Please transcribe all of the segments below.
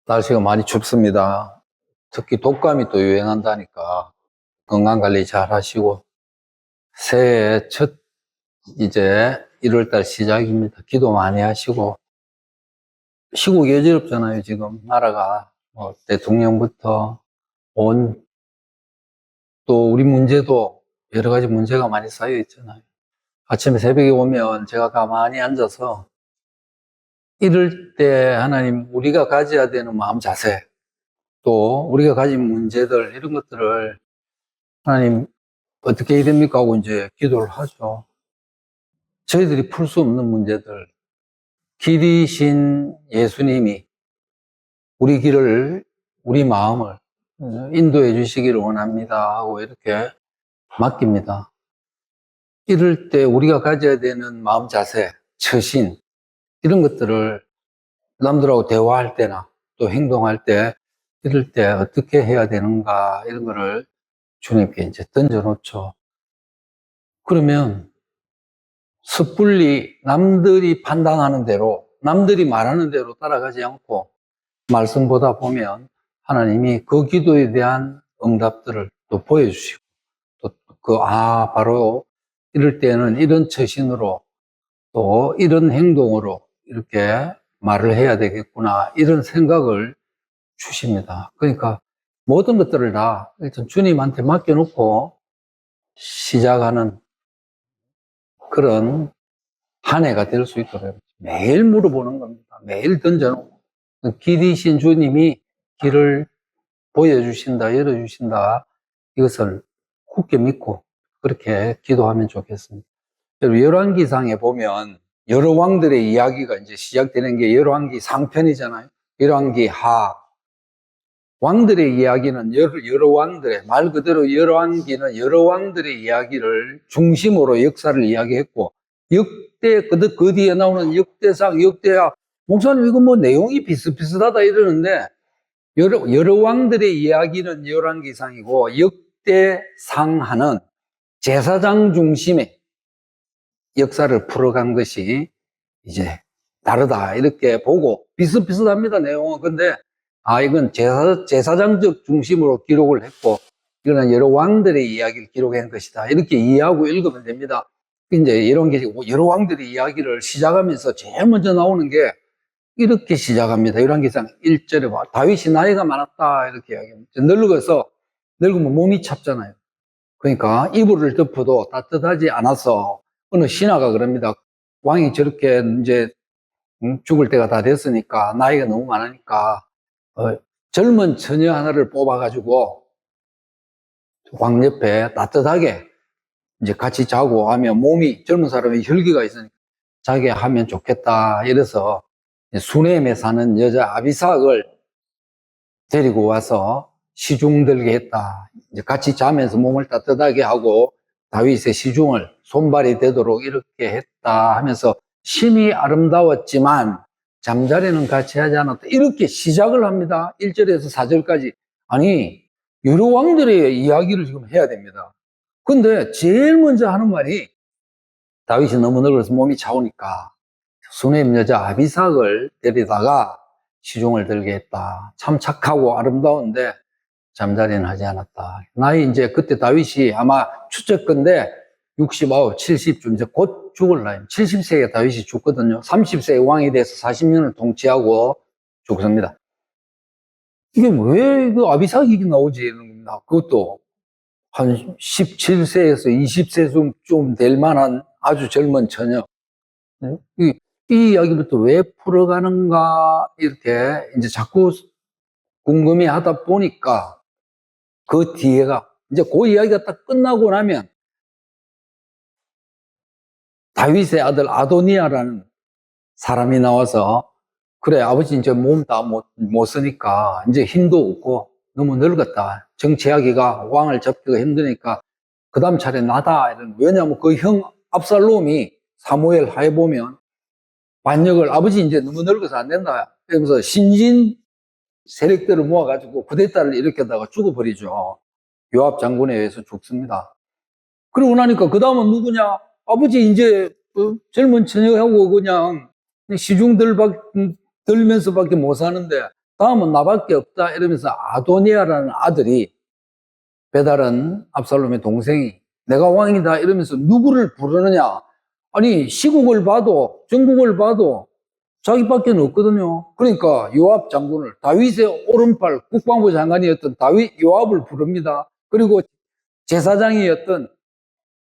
날씨가 많이 춥습니다. 특히 독감이 또 유행한다니까 건강관리 잘 하시고, 새해 첫 이제 1월달 시작입니다. 기도 많이 하시고, 시국이 어지럽잖아요. 지금 나라가 대통령부터 또 우리 문제도 여러 가지 문제가 많이 쌓여 있잖아요. 아침에 새벽에 오면 제가 가만히 앉아서 이럴 때 하나님, 우리가 가져야 되는 마음 자세, 또 우리가 가진 문제들, 이런 것들을 하나님 어떻게 해야 됩니까 하고 이제 기도를 하죠. 저희들이 풀 수 없는 문제들, 길이신 예수님이 우리 길을, 우리 마음을 인도해 주시기를 원합니다 하고 이렇게 맡깁니다. 이럴 때 우리가 가져야 되는 마음 자세, 처신, 이런 것들을 남들하고 대화할 때나 또 행동할 때, 이럴 때 어떻게 해야 되는가, 이런 거를 주님께 이제 던져놓죠. 그러면 섣불리 남들이 판단하는 대로, 남들이 말하는 대로 따라가지 않고 말씀 보다 보면 하나님이 그 기도에 대한 응답들을 또 보여주시고, 또 바로 이럴 때는 이런 처신으로 또 이런 행동으로 이렇게 말을 해야 되겠구나, 이런 생각을 주십니다. 그러니까 모든 것들을 다 일단 주님한테 맡겨놓고 시작하는 그런 한 해가 될 수 있도록 매일 물어보는 겁니다. 매일 던져놓고, 길이신 주님이 길을 보여주신다, 열어주신다, 이것을 굳게 믿고 그렇게 기도하면 좋겠습니다. 열왕기상에 보면 여러 왕들의 이야기가 이제 시작되는 게 열왕기 상편이잖아요. 열왕기 하. 왕들의 이야기는 여러 왕들의, 말 그대로 열왕기는 여러 왕들의 이야기를 중심으로 역사를 이야기했고, 역대, 그 뒤에 나오는 역대상, 역대하, 목사님 이거 뭐 내용이 비슷비슷하다 이러는데, 여러 왕들의 이야기는 열왕기상이고, 역대상하는 제사장 중심의 역사를 풀어간 것이 이제 다르다, 이렇게 보고, 비슷비슷합니다, 내용은. 근데 이건 제사장적 중심으로 기록을 했고, 이거는 여러 왕들의 이야기를 기록한 것이다, 이렇게 이해하고 읽으면 됩니다. 이제 이런 게 여러 왕들의 이야기를 시작하면서 제일 먼저 나오는 게 이렇게 시작합니다. 열왕기상 1절에 봐. 다윗이 나이가 많았다, 이렇게 이야기합니다. 늙으면 몸이 찹잖아요. 그러니까 이불을 덮어도 따뜻하지 않아서 어느 신하가 그럽니다. 왕이 저렇게 이제 죽을 때가 다 됐으니까, 나이가 너무 많으니까 젊은 처녀 하나를 뽑아가지고 왕 옆에 따뜻하게 이제 같이 자고 하면 몸이, 젊은 사람이 혈기가 있으니까 자게 하면 좋겠다, 이래서 수넴에 사는 여자 아비삭을 데리고 와서 시중 들게 했다. 이제 같이 자면서 몸을 따뜻하게 하고 다윗의 시중을 손발이 되도록 이렇게 했다 하면서, 심히 아름다웠지만 잠자리는 같이 하지 않았다, 이렇게 시작을 합니다. 1절에서 4절까지. 아니, 여러 왕들의 이야기를 지금 해야 됩니다. 근데 제일 먼저 하는 말이, 다윗이 너무 늙어서 몸이 차오니까 수넴 여자 아비삭을 데리다가 시중을 들게 했다. 참 착하고 아름다운데 잠자리는 하지 않았다. 나이 이제 그때 다윗이 아마 추측건데 69, 70쯤 이제 곧 죽을 나이. 70세에 다윗이 죽거든요. 30세에 왕이 돼서 40년을 통치하고 죽습니다. 이게 왜 그 아비삭이 나오지? 이런 겁니다. 그것도 한 17세에서 20세 좀 될 만한 아주 젊은 처녀. 이 이야기부터 왜 풀어가는가, 이렇게 이제 자꾸 궁금해 하다 보니까 그 뒤에가 이제 그 이야기가 딱 끝나고 나면 다윗의 아들 아도니아라는 사람이 나와서, 그래, 아버지 이제 몸 다 못 쓰니까 이제 힘도 없고 너무 늙었다. 정치하기가, 왕을 잡기가 힘드니까 그 다음 차례 나다. 왜냐하면 그 형 압살롬이 사무엘 하에 보면 반역을, 아버지 이제 너무 늙어서 안 된다, 그러면서 신진 세력들을 모아가지고 쿠데타를 일으켰다가 죽어버리죠. 요압 장군에 의해서 죽습니다. 그러고 나니까 그 다음은 누구냐? 아버지 이제 젊은 처녀하고 그냥 시중 들면서밖에 못 사는데 다음은 나밖에 없다 이러면서 아도니아라는 아들이, 베달은 압살롬의 동생이 내가 왕이다 이러면서 누구를 부르느냐? 아니 시국을 봐도 전국을 봐도 자기밖에 없거든요. 그러니까 요압 장군을, 다윗의 오른팔 국방부 장관이었던 요압을 부릅니다. 그리고 제사장이었던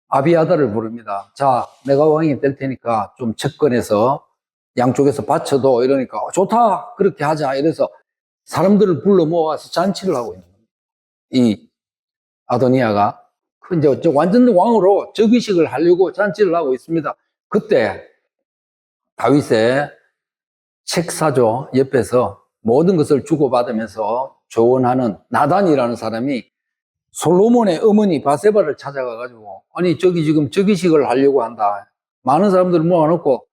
아비아다를 부릅니다. 자, 내가 왕이 될 테니까 좀 접근해서 양쪽에서 바쳐도, 이러니까 좋다 그렇게 하자 이래서 사람들을 불러 모아서 잔치를 하고 있는 겁니다. 이 아도니아가 이제 완전 왕으로 즉위식을 하려고 잔치를 하고 있습니다. 그때 다윗의 책사조 옆에서 모든 것을 주고받으면서 조언하는 나단이라는 사람이 솔로몬의 어머니 바세바를 찾아가가지고, 아니 저기 지금 즉위식을 하려고 한다, 많은 사람들을 모아놓고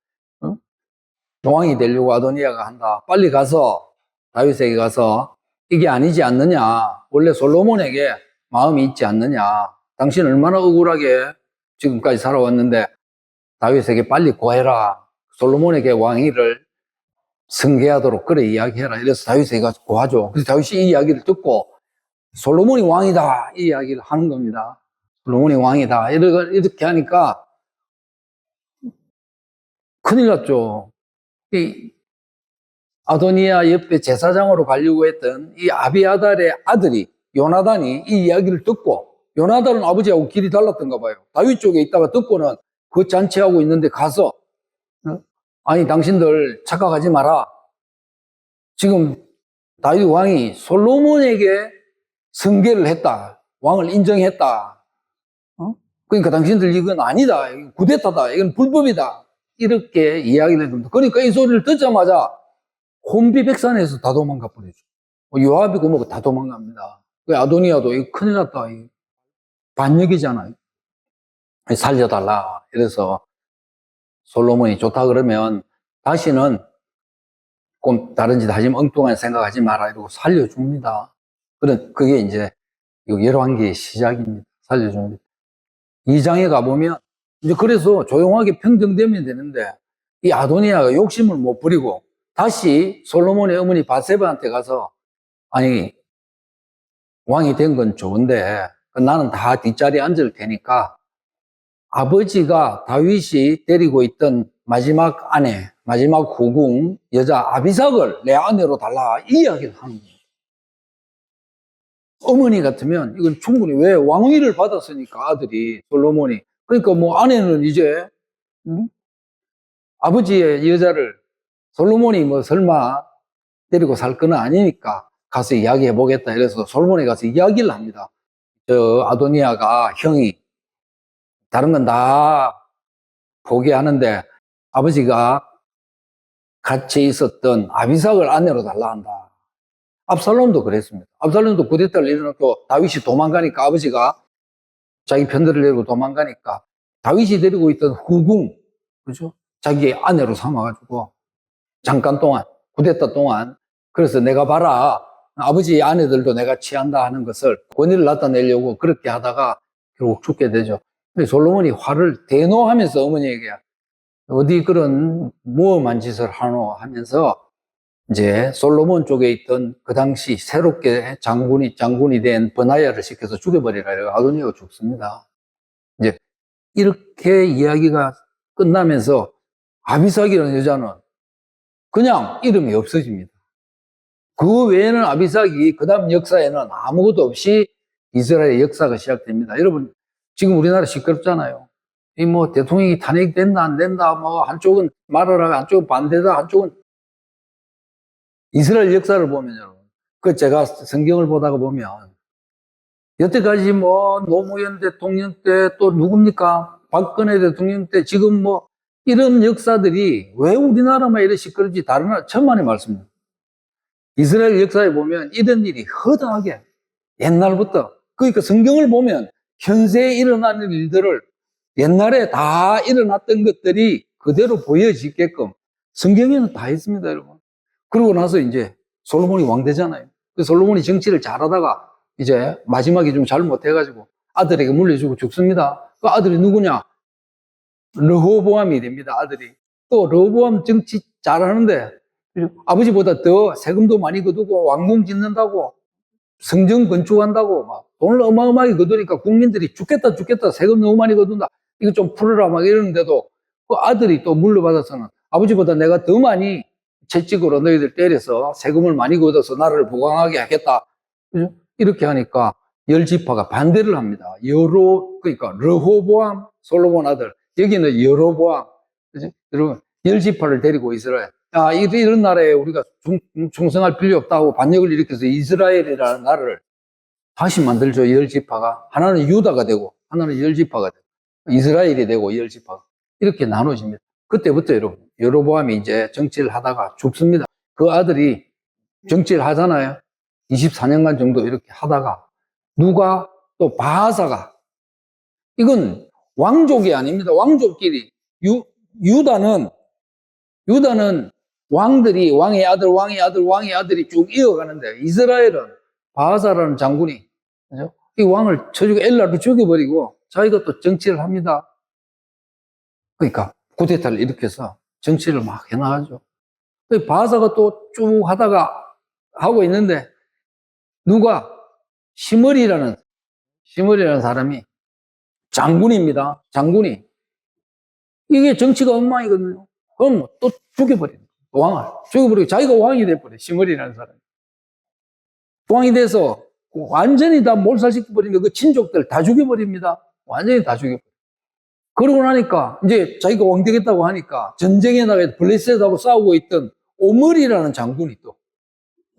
왕이 되려고 아도니아가 한다, 빨리 가서 다윗에게 가서 이게 아니지 않느냐, 원래 솔로몬에게 마음이 있지 않느냐, 당신 얼마나 억울하게 지금까지 살아왔는데 다윗에게 빨리 고해라, 솔로몬에게 왕위를 승계하도록 그래 이야기해라. 이래서 다윗에게 가서 고하죠. 그래서 다윗이 이 이야기를 듣고 솔로몬이 왕이다 이 이야기를 하는 겁니다. 솔로몬이 왕이다 이렇게 하니까 큰일 났죠. 이 아도니아 옆에 제사장으로 가려고 했던 이 아비아달의 아들이 요나단이 이 이야기를 듣고, 요나단은 아버지하고 길이 달랐던가 봐요. 다윗 쪽에 있다가 듣고는 그 잔치하고 있는데 가서, 아니 당신들 착각하지 마라, 지금 다윗 왕이 솔로몬에게 승계를 했다, 왕을 인정했다, 그러니까 당신들 이건 아니다, 이건 쿠데타다, 이건 불법이다, 이렇게 이야기를 합니다. 그러니까 이 소리를 듣자마자 혼비백산에서 다 도망가 버리죠. 요압이고 뭐고 다 도망갑니다. 아도니아도 이거 큰일 났다, 반역이잖아요, 살려달라. 이래서 솔로몬이 좋다 그러면 다시는 꼭 다른 짓 하지, 엉뚱한 생각하지 마라 이러고 살려줍니다. 그게 이제 열왕기의 시작입니다. 살려줍니다. 2장에 가보면 이제 그래서 조용하게 평정되면 되는데 이 아도니아가 욕심을 못 부리고 다시 솔로몬의 어머니 바세바한테 가서, 아니 왕이 된 건 좋은데 나는 다 뒷자리에 앉을 테니까 아버지가 다윗이 데리고 있던 마지막 아내, 마지막 후궁 여자 아비삭을 내 아내로 달라, 이 이야기를 하는 거예요. 어머니 같으면 이건 충분히, 왜 왕위를 받았으니까 아들이 솔로몬이, 그러니까 뭐 아내는 이제 아버지의 여자를 솔로몬이 뭐 설마 데리고 살 건 아니니까 가서 이야기해 보겠다 이래서 솔로몬이 가서 이야기를 합니다. 저 아도니아가 형이 다른 건 다 포기하는데 아버지가 같이 있었던 아비삭을 아내로 달라 한다. 압살롬도 그랬습니다. 압살롬도 쿠데타를 일어났고 다윗이 도망가니까, 아버지가 자기 편들을 내고 도망가니까 다윗이 데리고 있던 후궁, 그죠? 자기 아내로 삼아가지고 잠깐 동안, 쿠데타 동안, 그래서 내가 봐라, 아버지의 아내들도 내가 취한다 하는 것을 권위를 나타내려고 그렇게 하다가 결국 죽게 되죠. 솔로몬이 화를 대노하면서 어머니에게 어디 그런 무엄한 짓을 하노 하면서 이제 솔로몬 쪽에 있던 그 당시 새롭게 장군이 된 버나야를 시켜서 죽여버리라 이래서 아도니아가 죽습니다. 이제 이렇게 이야기가 끝나면서 아비삭이라는 여자는 그냥 이름이 없어집니다. 그 외에는 아비삭이 그 다음 역사에는 아무것도 없이 이스라엘의 역사가 시작됩니다. 여러분 지금 우리나라 시끄럽잖아요. 이 뭐 대통령이 탄핵된다 안 된다, 뭐 한쪽은 말하라, 한쪽은 반대다, 한쪽은, 이스라엘 역사를 보면 여러분, 그 제가 성경을 보다가 보면 여태까지 뭐 노무현 대통령 때 또 누굽니까, 박근혜 대통령 때, 지금 뭐 이런 역사들이 왜 우리나라만 이렇게 시끄럽지 다른 나라 천만의 말씀입니다. 이스라엘 역사에 보면 이런 일이 허다하게 옛날부터, 그러니까 성경을 보면 현세에 일어나는 일들을 옛날에 다 일어났던 것들이 그대로 보여지게끔 성경에는 다 있습니다, 여러분. 그러고 나서 이제 솔로몬이 왕 되잖아요. 그 솔로몬이 정치를 잘하다가 이제 마지막에 좀 잘못해가지고 아들에게 물려주고 죽습니다. 그 아들이 누구냐? 르호보암이 됩니다, 아들이. 또 르호보암 정치 잘하는데 아버지보다 더 세금도 많이 거두고 왕궁 짓는다고 성전 건축한다고 막 돈을 어마어마하게 거두니까 국민들이 죽겠다 세금 너무 많이 거둔다 이거 좀 풀어라 막 이러는데도 그 아들이 또 물려받아서는 아버지보다 내가 더 많이 채찍으로 너희들 때려서 세금을 많이 걷어서 나라를 부강하게 하겠다. 그죠? 이렇게 하니까 열 지파가 반대를 합니다. 그러니까 르호보암 솔로몬 아들, 여기는 여로보암. 그죠? 여러분, 열 지파를 데리고 이스라엘. 이런 나라에 우리가 충성할 필요 없다고 반역을 일으켜서 이스라엘이라는 나라를 다시 만들죠. 열 지파가. 하나는 유다가 되고, 하나는 열 지파가 되고, 이스라엘이 되고, 열 지파가. 이렇게 나눠집니다. 그때부터 여러분, 여로보암이 이제 정치를 하다가 죽습니다. 그 아들이 정치를 하잖아요. 24년간 정도 이렇게 하다가, 누가 또 바하사가, 이건 왕족이 아닙니다. 왕족끼리. 유다는 왕들이, 왕의 아들이 쭉 이어가는데, 이스라엘은 바하사라는 장군이, 그죠? 이 왕을 쳐주고 엘라를 죽여버리고, 자기가 또 정치를 합니다. 그러니까, 쿠데타를 일으켜서 정치를 막 해나가죠. 바하사가 또 쭉 하다가 하고 있는데, 누가, 시므리라는 사람이 장군입니다. 장군이. 이게 정치가 엉망이거든요. 그럼 또 죽여버리는 거예요. 왕을. 죽여버리고 자기가 왕이 돼버려요. 시므리라는 사람이. 왕이 돼서 완전히 다 몰살시켜버리면 그 친족들 다 죽여버립니다. 완전히 다 죽여버려요. 그러고 나니까 이제 자기가 왕 되겠다고 하니까 전쟁에 나가 블레셋하고 싸우고 있던 오므리라는 장군이 또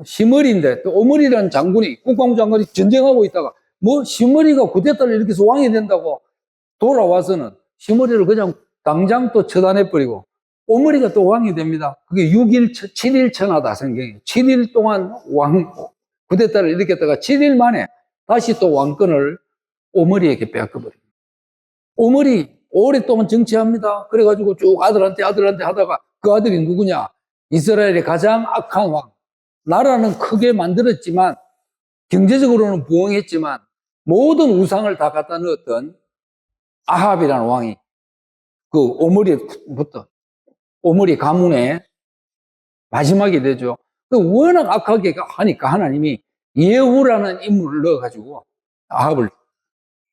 시므리인데 또 오므리라는 장군이 국방부 장관이 전쟁하고 있다가 뭐 시므리가 쿠데타를 일으켜서 왕이 된다고 돌아와서는 시므리를 그냥 당장 또 처단해버리고 오므리가 또 왕이 됩니다. 그게 7일 천하다 성경에. 7일 동안 쿠데타를 일으켰다가 7일 만에 다시 또 왕권을 오므리에게 빼앗겨버립니다. 오므리 오랫동안 정치합니다. 그래가지고 쭉 아들한테 하다가 그 아들이 누구냐? 이스라엘의 가장 악한 왕. 나라는 크게 만들었지만 경제적으로는 부흥했지만 모든 우상을 다 갖다 넣었던 아합이라는 왕이 그 오므리 가문의 마지막이 되죠. 워낙 악하게 하니까 하나님이 예후라는 인물을 넣어가지고 아합을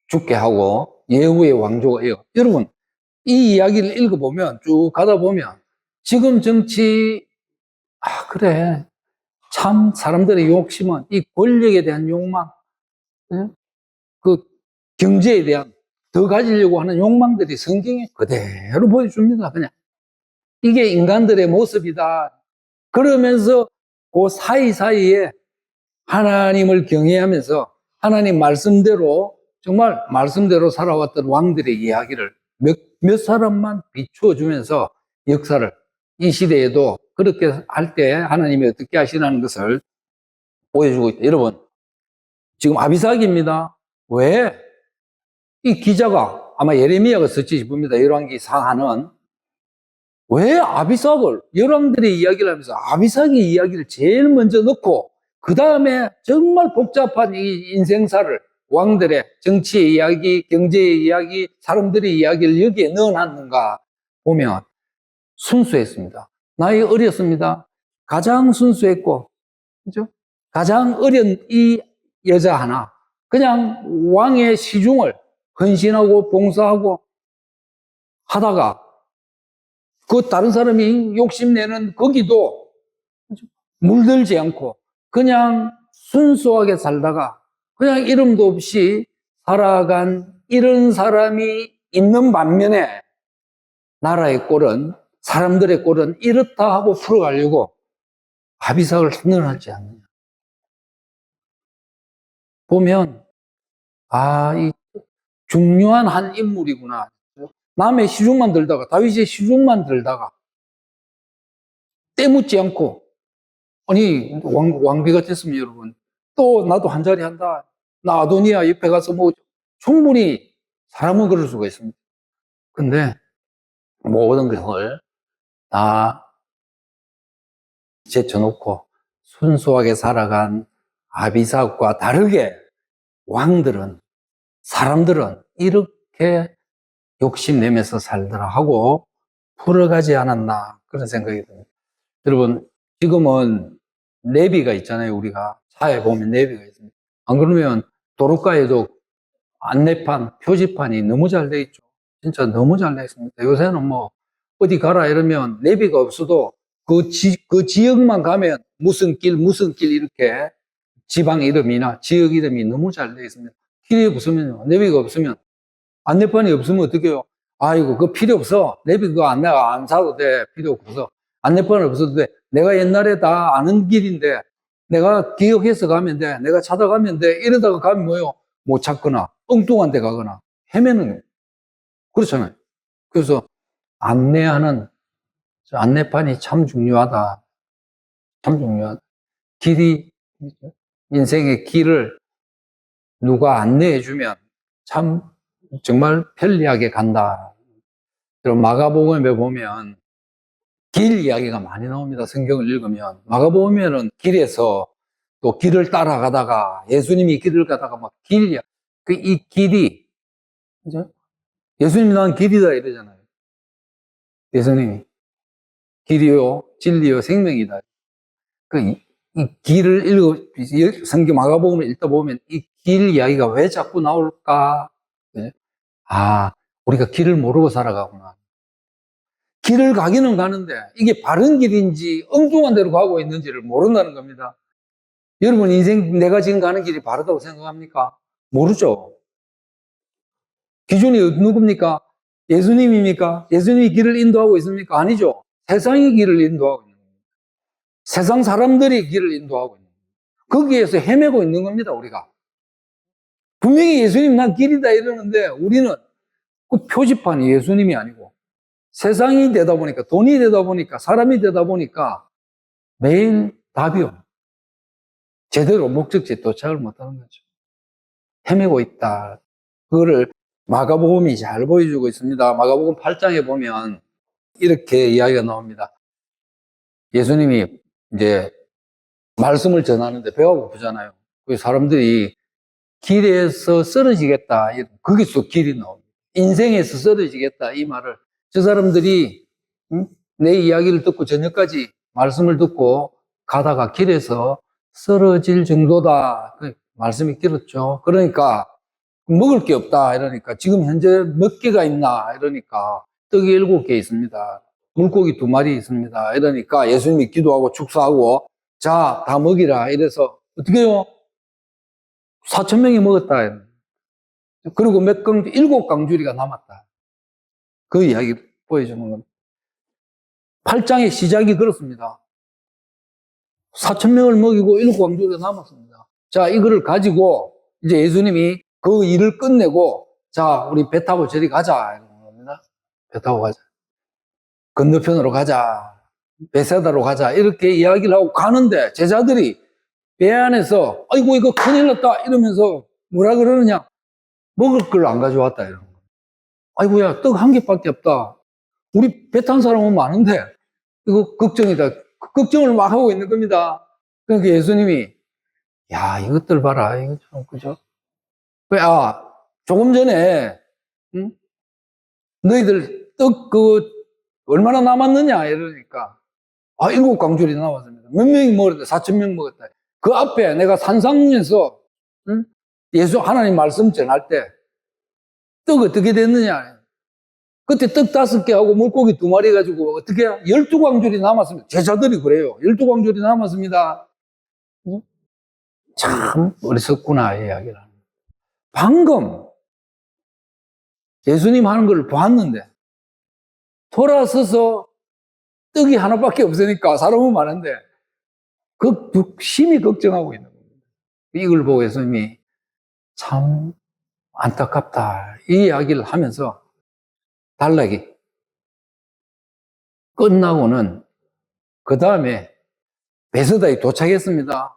죽게 하고 예후의 왕조예요. 여러분 이 이야기를 읽어보면 쭉 가다 보면 지금 정치 그래 참 사람들의 욕심은 이 권력에 대한 욕망, 그 경제에 대한 더 가지려고 하는 욕망들이 성경에 그대로 보여줍니다. 그냥 이게 인간들의 모습이다. 그러면서 그 사이사이에 하나님을 경외하면서 하나님 말씀대로 정말 말씀대로 살아왔던 왕들의 이야기를 몇 사람만 비추어 주면서 역사를 이 시대에도 그렇게 할 때 하나님이 어떻게 하시라는 것을 보여주고 있다. 여러분 지금 아비삭입니다. 왜? 이 기자가 아마 예레미야가 썼지 싶습니다. 열왕기 상하는 왜 아비삭을 열왕들의 이야기를 하면서 아비삭의 이야기를 제일 먼저 넣고 그 다음에 정말 복잡한 이 인생사를 왕들의 정치의 이야기, 경제의 이야기, 사람들의 이야기를 여기에 넣어놨는가 보면 순수했습니다. 나이 어렸습니다. 가장 순수했고, 그죠? 가장 어린 이 여자 하나, 그냥 왕의 시중을 헌신하고 봉사하고 하다가 그 다른 사람이 욕심내는 거기도 물들지 않고 그냥 순수하게 살다가 그냥 이름도 없이 살아간 이런 사람이 있는 반면에 나라의 꼴은 사람들의 꼴은 이렇다 하고 풀어가려고 아비삭을 선언하지 않느냐. 보면 이 중요한 한 인물이구나. 남의 시중만 들다가 다윗의 시중만 들다가 때묻지 않고 아니 왕비가 됐으면 여러분 또 나도 한 자리 한다. 나 아도니아 옆에 가서 뭐 충분히 사람은 그럴 수가 있습니다. 근데 모든 것을 다 제쳐놓고 순수하게 살아간 아비삭과 다르게 사람들은 이렇게 욕심내면서 살더라 하고 풀어가지 않았나 그런 생각이 듭니다. 여러분 지금은 내비가 있잖아요. 우리가 차에 보면 내비가 있습니다. 안 그러면 도로가에도 안내판, 표지판이 너무 잘 돼 있죠. 진짜 너무 잘 돼 있습니다. 요새는 뭐 어디 가라 이러면 내비가 없어도 그 지역만 가면 무슨 길 이렇게 지방 이름이나 지역 이름이 너무 잘 돼 있습니다. 길이 없으면요. 내비가 없으면 안내판이 없으면 어떻게 해요? 아이고, 그거 필요 없어. 내비 그거 안내가 안 사도 돼. 필요 없어. 안내판 없어도 돼. 내가 옛날에 다 아는 길인데 내가 기억해서 가면 돼. 내가 찾아가면 돼. 이러다가 가면 뭐요? 못 찾거나 엉뚱한 데 가거나 헤매는 거예요. 그렇잖아요. 그래서 안내하는 안내판이 참 중요하다. 참 중요하다. 길이, 인생의 길을 누가 안내해주면 참 정말 편리하게 간다. 그럼 마가복음에 보면 길 이야기가 많이 나옵니다. 성경을 읽으면. 마가복음에는 길에서 또 길을 따라가다가 예수님이 길을 가다가 막 이 길이, 그죠? 예수님이 난 길이다 이러잖아요. 예수님이. 길이요, 진리요, 생명이다. 이 길을 성경 마가복음을 읽다 보면 이 길 이야기가 왜 자꾸 나올까? 네? 아, 우리가 길을 모르고 살아가구나. 길을 가기는 가는데 이게 바른 길인지 엉뚱한 데로 가고 있는지를 모른다는 겁니다. 여러분 인생 내가 지금 가는 길이 바르다고 생각합니까? 모르죠. 기준이 누굽니까? 예수님입니까? 예수님이 길을 인도하고 있습니까? 아니죠. 세상이 길을 인도하고 있는 겁니다. 세상 사람들이 길을 인도하고 있는 겁니다. 거기에서 헤매고 있는 겁니다, 우리가. 분명히 예수님 난 길이다 이러는데 우리는 그 표지판이 예수님이 아니고 세상이 되다 보니까 돈이 되다 보니까 사람이 되다 보니까 매일 답이 없는 제대로 목적지에 도착을 못하는 거죠. 헤매고 있다. 그거를 마가복음이 잘 보여주고 있습니다. 마가복음 8장에 보면 이렇게 이야기가 나옵니다. 예수님이 이제 말씀을 전하는데 배가 고프잖아요. 그 사람들이 길에서 쓰러지겠다. 거기서 길이 나옵니다. 인생에서 쓰러지겠다. 이 말을. 저 사람들이 내 이야기를 듣고 저녁까지 말씀을 듣고 가다가 길에서 쓰러질 정도다. 그 말씀이 길었죠. 그러니까 먹을 게 없다. 이러니까 지금 현재 몇 개가 있나? 이러니까 떡이 7개 있습니다. 물고기 2마리 있습니다. 이러니까 예수님이 기도하고 축사하고 자, 다 먹이라. 이래서 어떻게 해요? 4,000명이 먹었다. 그리고 7강주리가 남았다. 그 이야기 보여주는 겁니다. 8장의 시작이 그렇습니다. 4,000명을 먹이고 7강주리가 남았습니다. 자, 이거를 가지고 이제 예수님이 그 일을 끝내고 자, 우리 배 타고 저리 가자. 이런 겁니다. 배 타고 가자. 건너편으로 가자. 베세다로 가자. 이렇게 이야기를 하고 가는데 제자들이 배 안에서 아이고 이거 큰일 났다 이러면서 뭐라 그러느냐. 먹을 걸 안 가져왔다 이런 거. 아이고야 떡 1개밖에 없다. 우리 배 탄 사람은 많은데 이거 걱정이다. 걱정을 막 하고 있는 겁니다. 그러니까 예수님이 야 이것들 봐라. 이거 좀 그죠? 조금 전에 응? 너희들 떡 얼마나 남았느냐 이러니까 7강줄이 남았습니다. 몇 명이 먹었다? 4,000명 먹었다. 그 앞에 내가 산상에서 응? 예수 하나님 말씀 전할 때 떡 어떻게 됐느냐? 그때 떡 5개 하고 물고기 2마리 가지고 어떻게 12광줄이 남았습니다. 제자들이 그래요. 12광줄이 남았습니다. 응? 참 어리석구나 이 이야기를 합니다. 방금 예수님 하는 걸 봤는데 돌아서서 떡이 하나밖에 없으니까 사람은 많은데 심히 걱정하고 있는 겁니다. 이걸 보고 예수님이 참 안타깝다 이 이야기를 하면서 단락이 끝나고는 그 다음에 베세다에 도착했습니다.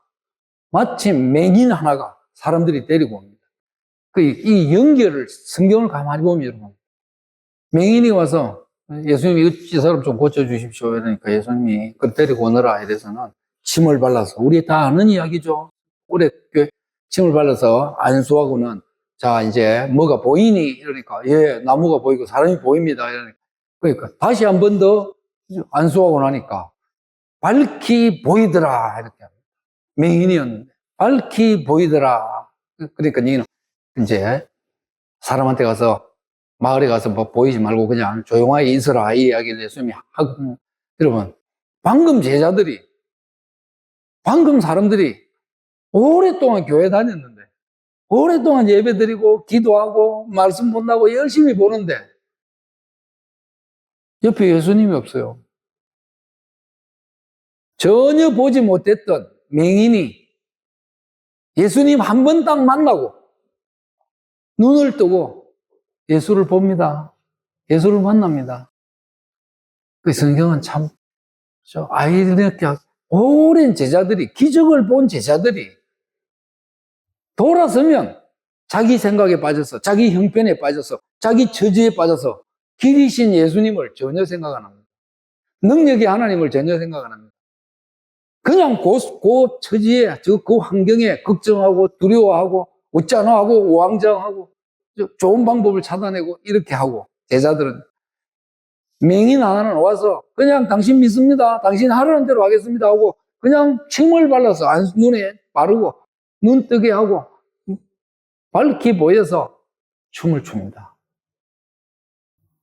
마침 맹인 하나가 사람들이 데리고 옵니다. 이 연결을 성경을 가만히 보면 여러분 맹인이 와서 예수님이 이 사람 좀 고쳐주십시오 이러니까 예수님이 그 데리고 오너라 이래서는 침을 발라서 우리 다 아는 이야기죠. 우리 침을 발라서 안수하고는 자 이제 뭐가 보이니 이러니까 예 나무가 보이고 사람이 보입니다 이러니까 그러니까 다시 한 번 더 안수하고 나니까 밝히 보이더라. 이렇게 합니다. 맹인이었는데. 밝히 보이더라. 그러니까 니는 이제 사람한테 가서, 마을에 가서 뭐 보이지 말고 그냥 조용하게 있어라. 이 이야기를 예수님이 하고, 여러분, 방금 사람들이 오랫동안 교회 다녔는데, 오랫동안 예배 드리고, 기도하고, 말씀 본다고 열심히 보는데, 옆에 예수님이 없어요. 전혀 보지 못했던 맹인이 예수님 한 번 딱 만나고, 눈을 뜨고 예수를 봅니다. 예수를 만납니다. 그 성경은 참, 이렇게 오랜 제자들이, 기적을 본 제자들이 돌아서면 자기 생각에 빠져서, 자기 형편에 빠져서, 자기 처지에 빠져서 길이신 예수님을 전혀 생각 안 합니다. 능력이 하나님을 전혀 생각 안 합니다. 그냥 그 처지에, 그 환경에 걱정하고 두려워하고 어쩌나 하고 우왕좌왕하고 좋은 방법을 찾아내고 이렇게 하고, 제자들은 맹인 하나는 와서 그냥 당신 믿습니다, 당신 하라는 대로 하겠습니다 하고 그냥 침을 발라서 눈에 바르고 눈 뜨게 하고 밝히 보여서 춤을 춥니다.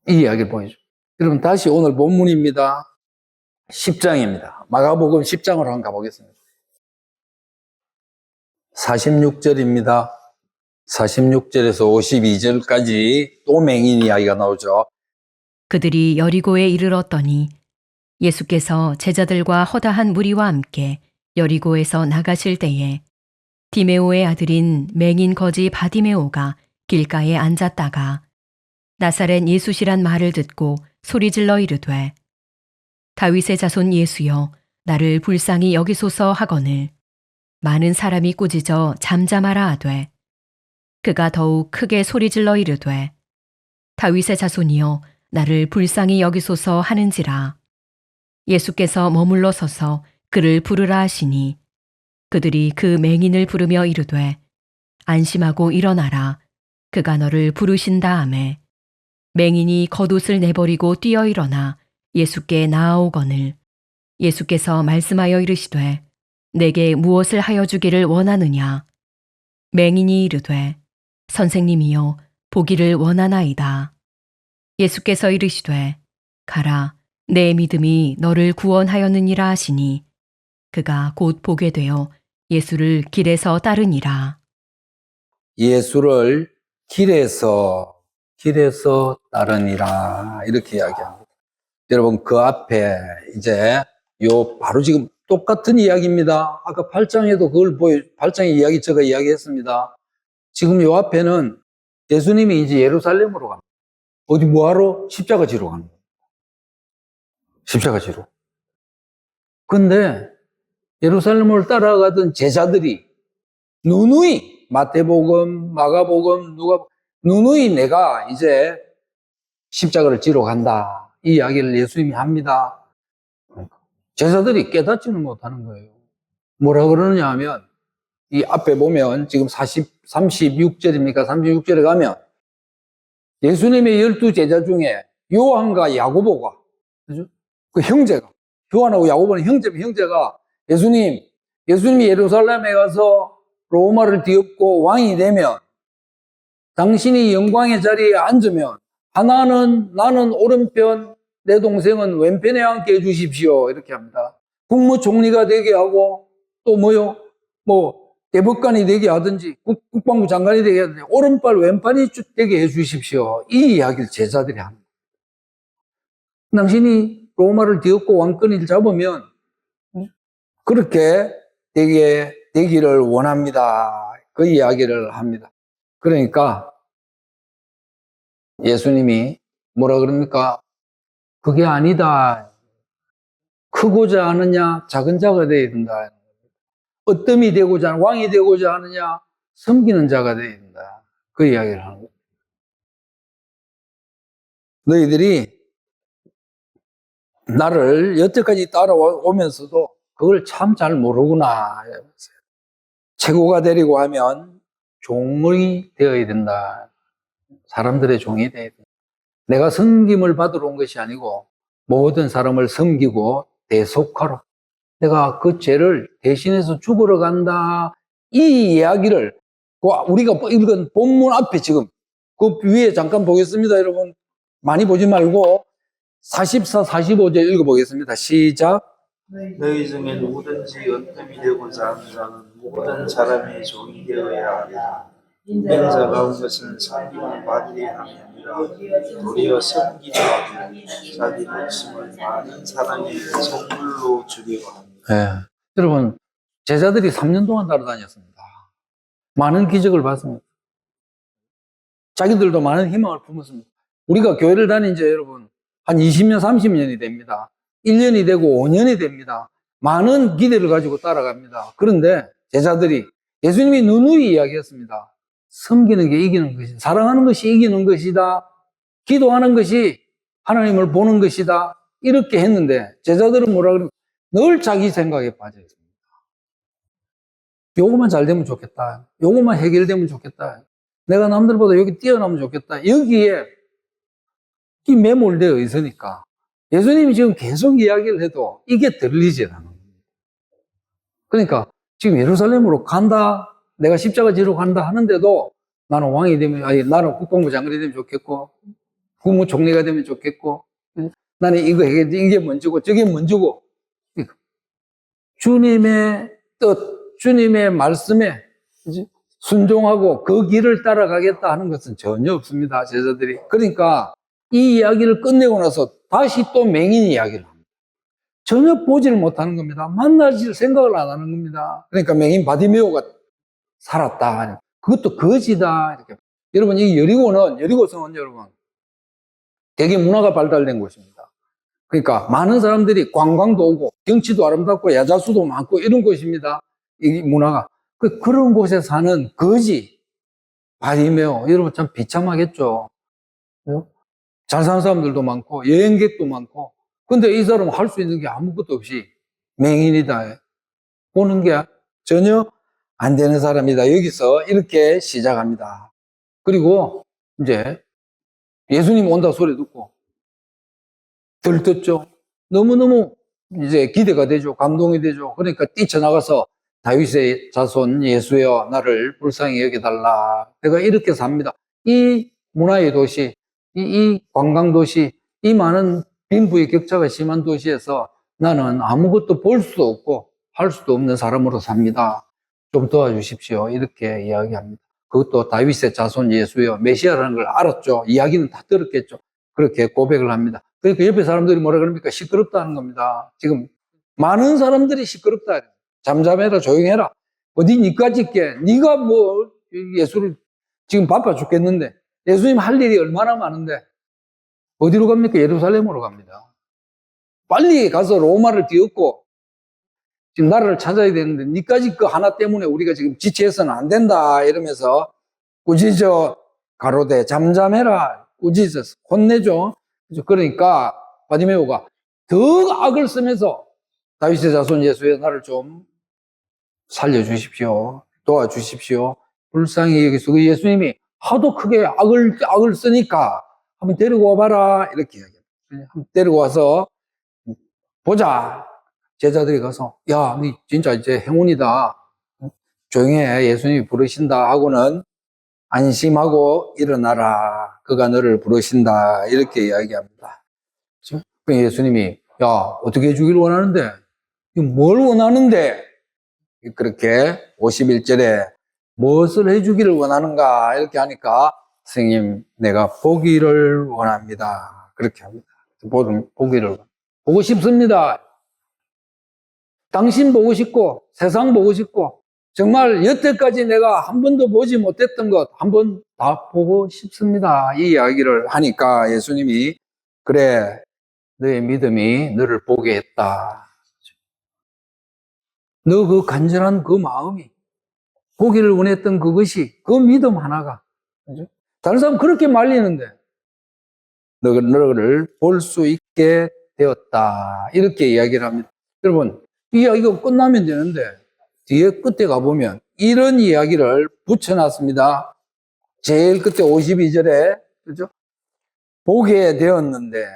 이 이야기를 보여줘. 여러분, 다시 오늘 본문입니다. 10장입니다. 마가복음 10장으로 한번 가보겠습니다. 46절입니다. 46절에서 52절까지 또 맹인 이야기가 나오죠. 그들이 여리고에 이르렀더니 예수께서 제자들과 허다한 무리와 함께 여리고에서 나가실 때에 디메오의 아들인 맹인 거지 바디메오가 길가에 앉았다가 나사렛 예수시란 말을 듣고 소리질러 이르되 다윗의 자손 예수여 나를 불쌍히 여기소서 하거늘 많은 사람이 꾸짖어 잠잠하라 하되 그가 더욱 크게 소리질러 이르되 다윗의 자손이여 나를 불쌍히 여기소서 하는지라. 예수께서 머물러 서서 그를 부르라 하시니 그들이 그 맹인을 부르며 이르되 안심하고 일어나라. 그가 너를 부르신다 하매 맹인이 겉옷을 내버리고 뛰어 일어나 예수께 나아오거늘 예수께서 말씀하여 이르시되 내게 무엇을 하여 주기를 원하느냐. 맹인이 이르되 선생님이여 보기를 원하나이다. 예수께서 이르시되 가라 내 믿음이 너를 구원하였느니라 하시니 그가 곧 보게 되어 예수를 길에서 따르니라. 예수를 길에서 따르니라 이렇게 이야기합니다. 여러분, 그 앞에 이제 바로 지금 똑같은 이야기입니다. 아까 8장에도 8장의 이야기 제가 이야기했습니다. 지금 요 앞에는 예수님이 이제 예루살렘으로 갑니다. 어디 뭐하러? 십자가 지러 가는 거예요. 십자가 지러. 근데 예루살렘을 따라가던 제자들이 누누이 마태복음, 마가복음, 누누이 내가 이제 십자가를 지러 간다. 이 이야기를 예수님이 합니다. 제자들이 깨닫지는 못하는 거예요. 뭐라 그러느냐 하면 이 앞에 보면 지금 36절입니까? 36절에 가면 예수님의 12제자 중에 요한과 야고보가, 그죠? 그 형제가, 요한하고 야고보는 형제가 예수님이 예루살렘에 가서 로마를 뒤엎고 왕이 되면 당신이 영광의 자리에 앉으면 나는 오른편, 내 동생은 왼편에 앉게 해주십시오. 이렇게 합니다. 국무총리가 되게 하고 또 대법관이 되게 하든지 국방부 장관이 되게 하든지 오른팔 왼팔이 되게 해주십시오. 이 이야기를 제자들이 합니다. 당신이 로마를 뒤엎고 왕권을 잡으면 그렇게 되기를 원합니다. 그 이야기를 합니다. 그러니까 예수님이 뭐라 그럽니까? 그게 아니다. 크고자 하느냐 작은 자가 되어야 된다. 어뜸이 되고자 하는, 왕이 되고자 하느냐 섬기는 자가 되어야 된다. 그 이야기를 하는 거예요. 너희들이 나를 여태까지 따라오면서도 그걸 참 잘 모르구나. 최고가 되려고 하면 종이 되어야 된다. 사람들의 종이 되어야 된다. 내가 섬김을 받으러 온 것이 아니고 모든 사람을 섬기고 대속하러 내가 그 죄를 대신해서 죽으러 간다. 이 이야기를 우리가 읽은 본문 앞에 지금 그 위에 잠깐 보겠습니다. 여러분 많이 보지 말고 44, 45절 읽어보겠습니다. 시작. 너희 중에 누구든지 은금이 되고자 하는 자는 모든 사람의 종이 되어야 하리라. 인자가 온 것은 섬김을 받으려 함이니라. 도리어 섬기려 하고 자기 목숨을 많은 사람에게 선물로 주려 합니다. 네. 여러분 제자들이 3년 동안 따라다녔습니다. 많은 기적을 봤습니다. 자기들도 많은 희망을 품었습니다. 우리가 교회를 다닌 지 여러분 한 20년, 30년이 됩니다. 1년이 되고 5년이 됩니다. 많은 기대를 가지고 따라갑니다. 그런데 제자들이 예수님이 누누이 이야기했습니다. 섬기는 게 이기는 것이다. 사랑하는 것이 이기는 것이다. 기도하는 것이 하나님을 보는 것이다. 이렇게 했는데 제자들은 뭐라 그러면 늘 자기 생각에 빠져 있습니다. 요거만 잘 되면 좋겠다. 요거만 해결되면 좋겠다. 내가 남들보다 여기 뛰어나면 좋겠다. 여기에 이 매몰되어 있으니까 예수님이 지금 계속 이야기를 해도 이게 들리지 않는 겁니다. 그러니까 지금 예루살렘으로 간다, 내가 십자가 지러 간다 하는데도 나는 왕이 되면, 아니 나는 국방부 장관이 되면 좋겠고 국무총리가 되면 좋겠고 나는 이거 해야지, 이게 먼저고 저게 먼저고. 주님의 뜻, 주님의 말씀에 순종하고 그 길을 따라가겠다 하는 것은 전혀 없습니다, 제자들이. 그러니까 이 이야기를 끝내고 나서 다시 또 맹인 이야기를 합니다. 전혀 보지를 못하는 겁니다. 만나질 생각을 안 하는 겁니다. 그러니까 맹인 바디메오가 살았다. 그것도 거지다. 이렇게. 여러분, 이 여리고성은 여러분, 되게 문화가 발달된 곳입니다. 그러니까 많은 사람들이 관광도 오고, 경치도 아름답고, 야자수도 많고, 이런 곳입니다. 이 문화가. 그런 곳에 사는 거지, 바디메오. 여러분 참 비참하겠죠. 잘 사는 사람들도 많고 여행객도 많고, 근데 이 사람은 할 수 있는 게 아무것도 없이 맹인이다. 보는 게 전혀 안 되는 사람이다. 여기서 이렇게 시작합니다. 그리고 이제 예수님 온다 소리 듣고 들떴죠. 너무너무 이제 기대가 되죠. 감동이 되죠. 그러니까 뛰쳐나가서 다윗의 자손 예수여 나를 불쌍히 여겨달라. 내가 이렇게 삽니다. 이 문화의 도시, 이 관광도시, 이 많은 빈부의 격차가 심한 도시에서 나는 아무것도 볼 수도 없고 할 수도 없는 사람으로 삽니다. 좀 도와주십시오. 이렇게 이야기합니다. 그것도 다윗의 자손 예수여, 메시아라는 걸 알았죠. 이야기는 다 들었겠죠. 그렇게 고백을 합니다. 그러니까 옆에 사람들이 뭐라 그럽니까? 시끄럽다는 겁니다. 지금 많은 사람들이 시끄럽다. 잠잠해라, 조용해라. 어디 니까지 있게. 네가 뭐 예수를 지금 바빠 죽겠는데 예수님 할 일이 얼마나 많은데 어디로 갑니까? 예루살렘으로 갑니다. 빨리 가서 로마를 뒤엎고 지금 나라를 찾아야 되는데 니까지 그 하나 때문에 우리가 지금 지체해서는 안 된다 이러면서 꾸짖어 가로되 잠잠해라 꾸짖어 혼내죠. 그러니까 바디메오가 더 악을 쓰면서 다윗의 자손 예수의 나를 좀 살려주십시오. 도와주십시오. 불쌍히 여기서 그 예수님이 하도 크게 악을 쓰니까 한번 데리고 와봐라. 이렇게 이야기합니다. 한번 데리고 와서 보자. 제자들이 가서, 야, 니 진짜 이제 행운이다. 조용히 해. 예수님이 부르신다 하고는 안심하고 일어나라. 그가 너를 부르신다. 이렇게 이야기합니다. 그 예수님이, 야, 어떻게 해주길 원하는데? 뭘 원하는데? 그렇게 51절에 무엇을 해주기를 원하는가 이렇게 하니까 선생님 내가 보기를 원합니다. 그렇게 합니다. 보기를 보고 싶습니다. 당신 보고 싶고 세상 보고 싶고 정말 여태까지 내가 한 번도 보지 못했던 것 한 번 다 보고 싶습니다. 이 이야기를 하니까 예수님이 그래 너의 믿음이 너를 보게 했다. 너 그 간절한 그 마음이 보기를 원했던 그것이 그 믿음 하나가 그죠? 다른 사람 그렇게 말리는데 너를 볼 수 있게 되었다 이렇게 이야기를 합니다. 여러분 이 이야기가 끝나면 되는데 뒤에 끝에 가보면 이런 이야기를 붙여놨습니다. 제일 끝에 52절에 그죠? 보게 되었는데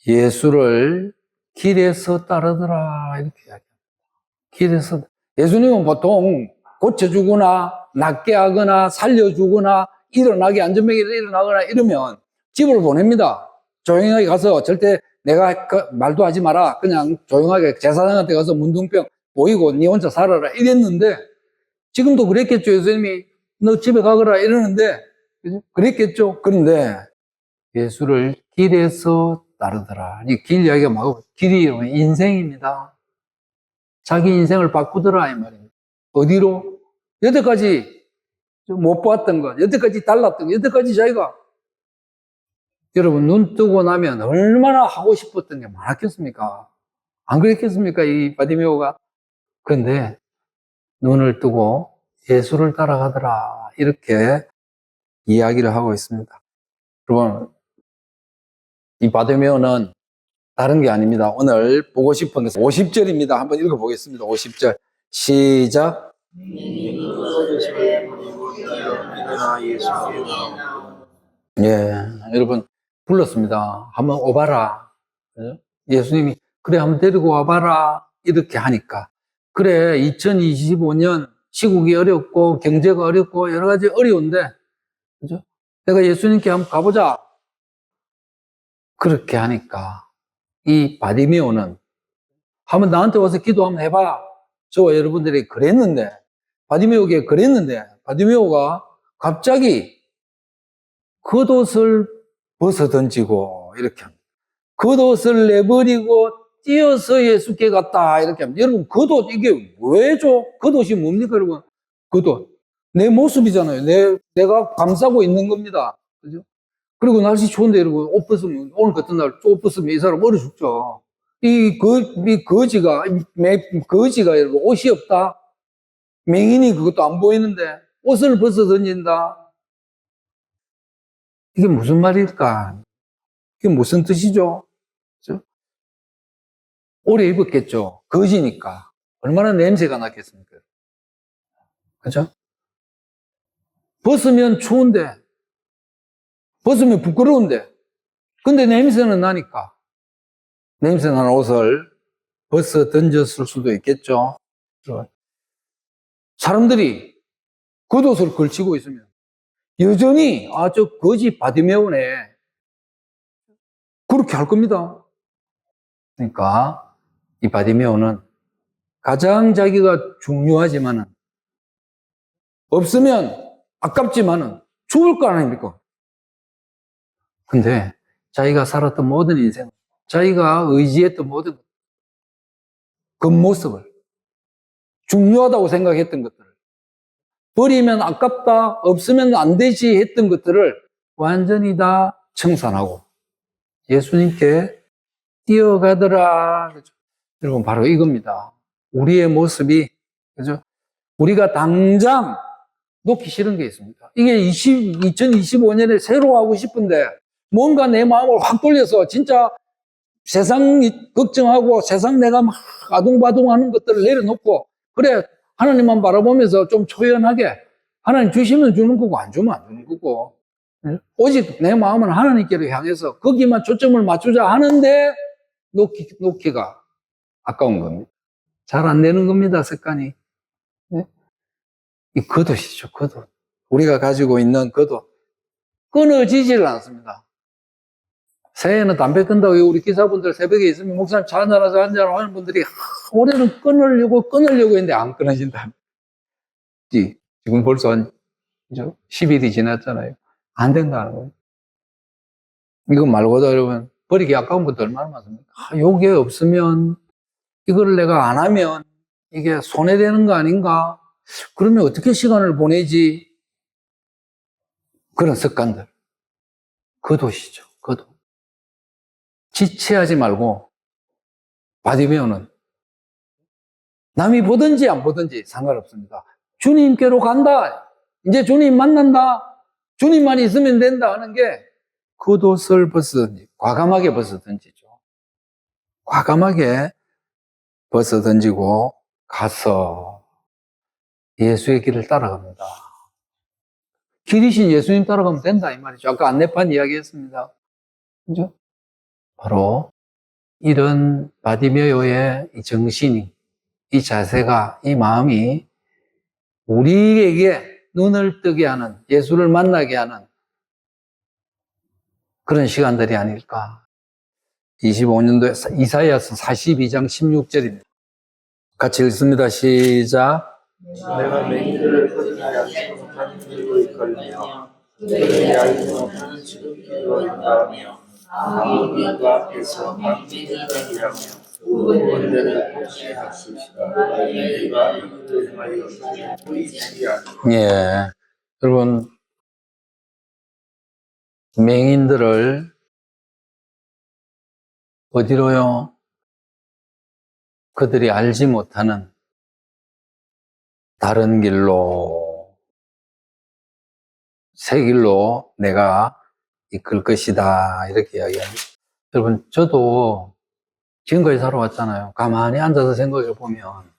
예수를 길에서 따르더라. 이렇게 이야기합니다. 길에서. 예수님은 보통 고쳐주거나, 낫게 하거나, 살려주거나, 일어나게, 안전병에 일어나거나 이러면 집으로 보냅니다. 조용하게 가서 절대 내가 말도 하지 마라. 그냥 조용하게 제사장한테 가서 문둥병 보이고 니 혼자 살아라. 이랬는데, 지금도 그랬겠죠. 예수님이 너 집에 가거라. 이러는데, 그죠? 그랬겠죠. 그런데 예수를 길에서 따르더라. 이 길 이야기가 막, 길이 인생입니다. 자기 인생을 바꾸더라. 이 말입니다. 어디로? 여태까지 못 봤던 것, 여태까지 달랐던 것, 여태까지 자기가 여러분 눈 뜨고 나면 얼마나 하고 싶었던 게 많았겠습니까? 안 그랬겠습니까? 이 바디메오가. 그런데 눈을 뜨고 예수를 따라가더라. 이렇게 이야기를 하고 있습니다. 여러분, 이 바디메오는 다른 게 아닙니다. 오늘 보고 싶은 것은 50절입니다. 한번 읽어보겠습니다. 50절. 시작. 예, 여러분 불렀습니다. 한번 오봐라. 예수님이 그래 한번 데리고 와봐라. 이렇게 하니까 그래 2025년 시국이 어렵고 경제가 어렵고 여러 가지 어려운데 그죠? 내가 예수님께 한번 가보자. 그렇게 하니까 이 바디메오는 한번 나한테 와서 기도 한번 해봐. 저와 여러분들이 그랬는데 바디메오에게 그랬는데 바디메오가 갑자기 겉옷을 벗어 던지고 이렇게 합니다. 겉옷을 내버리고 뛰어서 예수께 갔다 이렇게 합니다. 여러분 겉옷 이게 왜죠? 겉옷이 뭡니까 여러분? 겉옷 내 모습이잖아요. 내가 감싸고 있는 겁니다. 그죠? 그리고 날씨 추운데 여러분 옷 벗으면 오늘 같은 날 옷 벗으면 이 사람 얼어 죽죠. 이 거지가 여러분 옷이 없다. 맹인이 그것도 안 보이는데 옷을 벗어 던진다. 이게 무슨 말일까? 이게 무슨 뜻이죠? 그렇죠? 오래 입었겠죠. 거지니까. 얼마나 냄새가 났겠습니까? 그죠? 벗으면 추운데, 벗으면 부끄러운데, 근데 냄새는 나니까, 냄새 나는 옷을 벗어 던졌을 수도 있겠죠. 사람들이 겉옷을 걸치고 있으면, 여전히, 저 거지 바디메오네. 그렇게 할 겁니다. 그러니까, 이 바디메오는 가장 자기가 중요하지만은, 없으면 아깝지만은 죽을 거 아닙니까? 근데 자기가 살았던 모든 인생, 자기가 의지했던 모든 겉모습을, 중요하다고 생각했던 것들을, 버리면 아깝다, 없으면 안 되지 했던 것들을 완전히 다 청산하고 예수님께 뛰어가더라. 그죠? 여러분, 바로 이겁니다. 우리의 모습이, 그죠? 우리가 당장 놓기 싫은 게 있습니다. 이게 2025년에 새로 하고 싶은데 뭔가 내 마음을 확 돌려서 진짜 세상 걱정하고 세상 내가 막 아둥바둥 하는 것들을 내려놓고 그래 하나님만 바라보면서 좀 초연하게 하나님 주시면 주는 거고 안 주면 안 주는 거고 오직 내 마음은 하나님께로 향해서 거기만 초점을 맞추자 하는데 놓기가 아까운 겁니다. 잘 안 되는 겁니다. 습관이. 이 겉옷이죠, 겉옷. 우리가 가지고 있는 겉옷. 끊어지질 않습니다. 새해에는 담배 끊다고 우리 기사분들 새벽에 있으면 목사님 차 한잔하자 한잔하고 하는 분들이 올해는 끊으려고 했는데 안 끊어진다. 지금 벌써 한 10일이 지났잖아요. 안 된다는 거예요. 이거 말고도 여러분, 버리기 아까운 것도 얼마나 많습니까? 요게 없으면, 이걸 내가 안 하면 이게 손해되는 거 아닌가? 그러면 어떻게 시간을 보내지? 그런 습관들. 겉옷이죠, 겉옷. 지체하지 말고, 바디메오는 남이 보든지 안 보든지 상관없습니다. 주님께로 간다. 이제 주님 만난다. 주님만 있으면 된다 하는 게 겉옷을 벗어던지, 과감하게 벗어던지죠. 과감하게 벗어던지고 가서 예수의 길을 따라갑니다. 길이신 예수님 따라가면 된다 이 말이죠. 아까 안내판 이야기했습니다. 그죠? 바로 이런 바디메오의 이 정신이, 이 자세가, 이 마음이 우리에게 눈을 뜨게 하는, 예수를 만나게 하는 그런 시간들이 아닐까. 25년도에 이사야서 42장 16절입니다. 같이 읽습니다. 시작. 내가 맹인들을 거듭나게 하시고 반들고 이끌며 그들의 알지 못하는 지름길로 인도하며 아무들과 앞에서 방지를 하며 원대를 복시게 하시리라. 내가 그들을 향하여 보이지 않으리라. 예. 여러분, 맹인들을 어디로요? 그들이 알지 못하는 다른 길로, 새 길로 내가 이끌 것이다. 이렇게 이야기합니다. 여러분, 저도 지금까지 살아왔잖아요. 가만히 앉아서 생각해 보면,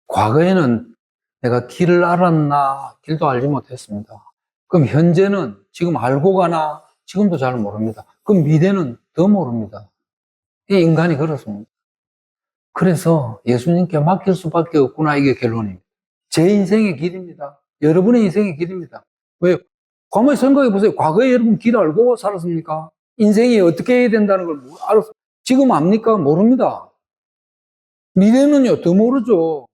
과거에는 내가 길을 알았나? 길도 알지 못했습니다. 그럼 현재는 지금 알고 가나? 지금도 잘 모릅니다. 그럼 미래는 더 모릅니다. 이 인간이 그렇습니다. 그래서 예수님께 맡길 수밖에 없구나. 이게 결론입니다. 제 인생의 길입니다. 여러분의 인생의 길입니다. 왜요? 가만히 생각해 보세요. 과거에 여러분 길 알고 살았습니까? 인생이 어떻게 해야 된다는 걸 알았어요. 지금 압니까? 모릅니다. 미래는요, 더 모르죠.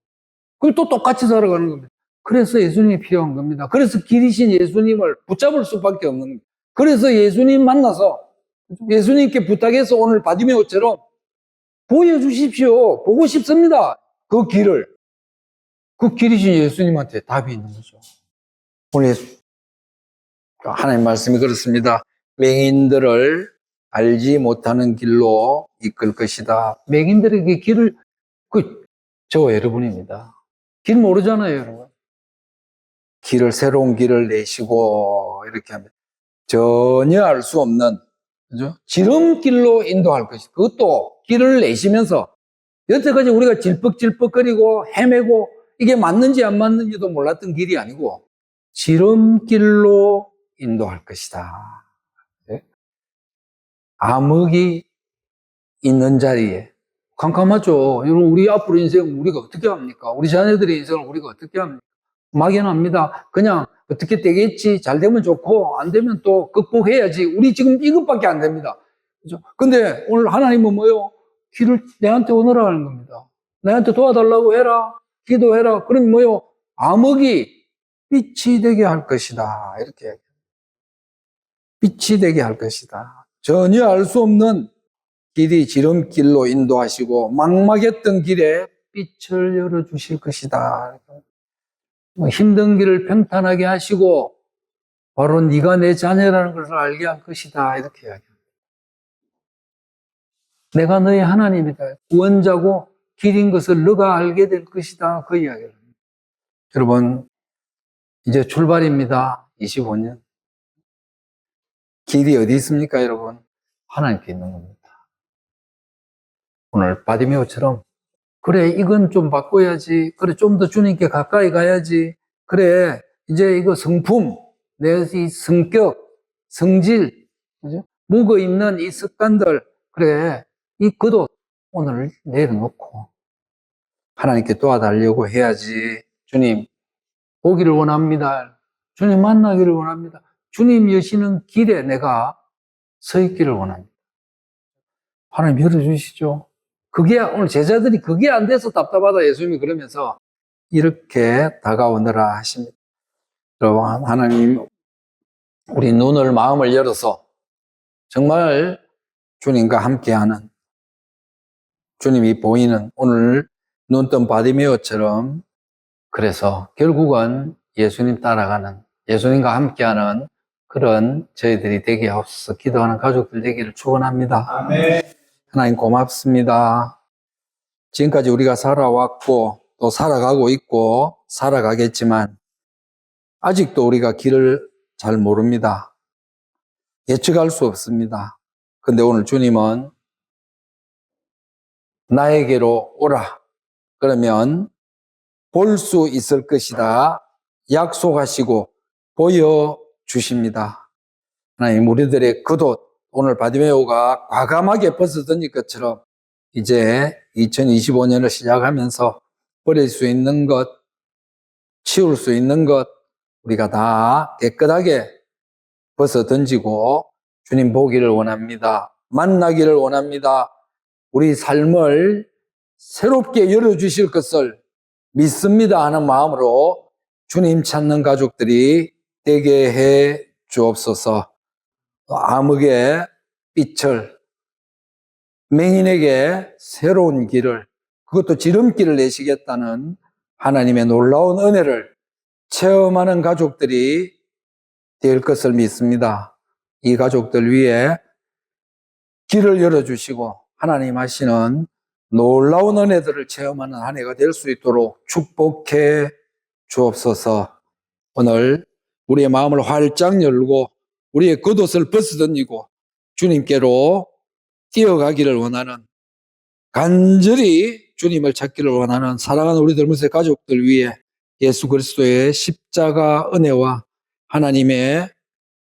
그리고 또 똑같이 살아가는 겁니다. 그래서 예수님이 필요한 겁니다. 그래서 길이신 예수님을 붙잡을 수밖에 없는 겁니다. 그래서 예수님 만나서 예수님께 부탁해서 오늘 바디메오처럼 보여주십시오. 보고 싶습니다. 그 길을. 그 길이신 예수님한테 답이 있는 거죠. 오늘 하나님 말씀이 그렇습니다. 맹인들을 알지 못하는 길로 이끌 것이다. 맹인들에게 길을, 저 여러분입니다. 길 모르잖아요, 여러분. 새로운 길을 내시고, 이렇게 하면 전혀 알 수 없는, 그죠? 지름길로 인도할 것이다. 그것도 길을 내시면서, 여태까지 우리가 질퍽질퍽거리고 헤매고, 이게 맞는지 안 맞는지도 몰랐던 길이 아니고, 지름길로 인도할 것이다. 네? 암흑이 있는 자리에, 캄캄하죠. 여러분, 우리 앞으로 인생을 우리가 어떻게 합니까? 우리 자녀들의 인생을 우리가 어떻게 합니까? 막연합니다. 그냥 어떻게 되겠지, 잘 되면 좋고, 안 되면 또 극복해야지. 우리 지금 이것밖에 안 됩니다. 그죠? 근데 오늘 하나님은 뭐요? 길을 내한테 오너라 하는 겁니다. 내한테 도와달라고 해라. 기도해라. 그럼 뭐요? 암흑이 빛이 되게 할 것이다. 이렇게 얘기해요. 빛이 되게 할 것이다. 전혀 알 수 없는 길이 지름길로 인도하시고 막막했던 길에 빛을 열어주실 것이다. 힘든 길을 평탄하게 하시고 바로 네가 내 자녀라는 것을 알게 할 것이다. 이렇게 이야기합니다. 내가 너의 하나님이다. 구원자고 길인 것을 너가 알게 될 것이다. 그 이야기를 합니다. 여러분, 이제 출발입니다. 25년. 길이 어디 있습니까, 여러분? 하나님께 있는 겁니다. 오늘 바디메오처럼 그래, 이건 좀 바꿔야지. 그래, 좀 더 주님께 가까이 가야지. 그래, 이제 이거 성품, 내 이 성격, 성질, 그죠? 묵어 있는 이 습관들, 그래, 이 그도 오늘 내려놓고 하나님께 도와달라고 해야지. 주님, 보기를 원합니다. 주님 만나기를 원합니다. 주님 여시는 길에 내가 서 있기를 원합니다. 하나님 열어주시죠. 그게 오늘 제자들이 그게 안 돼서 답답하다 예수님이 그러면서 이렇게 다가오느라 하십니다. 여러분, 하나님 우리 눈을 마음을 열어서 정말 주님과 함께하는 주님이 보이는 오늘 눈뜬 바디메오처럼 그래서 결국은 예수님 따라가는 예수님과 함께하는 그런 저희들이 되게 하옵소서. 기도하는 가족들 되기를 축원합니다. 아멘. 하나님 고맙습니다. 지금까지 우리가 살아왔고 또 살아가고 있고 살아가겠지만 아직도 우리가 길을 잘 모릅니다. 예측할 수 없습니다. 근데 오늘 주님은 나에게로 오라. 그러면 볼 수 있을 것이다. 약속하시고 보여주십니다. 하나님 우리들의 겉옷 오늘 바디메오가 과감하게 벗어던질 것처럼 이제 2025년을 시작하면서 버릴 수 있는 것, 치울 수 있는 것, 우리가 다 깨끗하게 벗어 던지고 주님 보기를 원합니다. 만나기를 원합니다. 우리 삶을 새롭게 열어주실 것을 믿습니다 하는 마음으로 주님 찾는 가족들이 되게 해 주옵소서. 암흑의 빛을, 맹인에게 새로운 길을, 그것도 지름길을 내시겠다는 하나님의 놀라운 은혜를 체험하는 가족들이 될 것을 믿습니다. 이 가족들 위해 길을 열어주시고 하나님 하시는 놀라운 은혜들을 체험하는 한 해가 될 수 있도록 축복해 주옵소서. 오늘 우리의 마음을 활짝 열고 우리의 겉옷을 벗어던지고 주님께로 뛰어가기를 원하는, 간절히 주님을 찾기를 원하는 사랑하는 우리 덜무새 가족들 위해 예수 그리스도의 십자가 은혜와 하나님의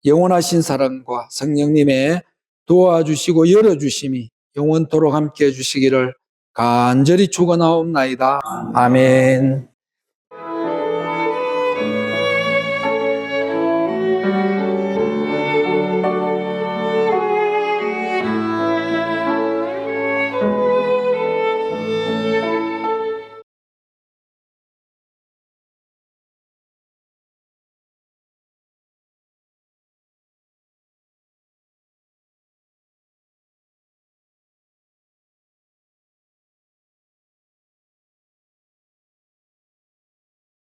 영원하신 사랑과 성령님의 도와주시고 열어주심이 영원토록 함께 해주시기를 간절히 축원하옵나이다. 아멘.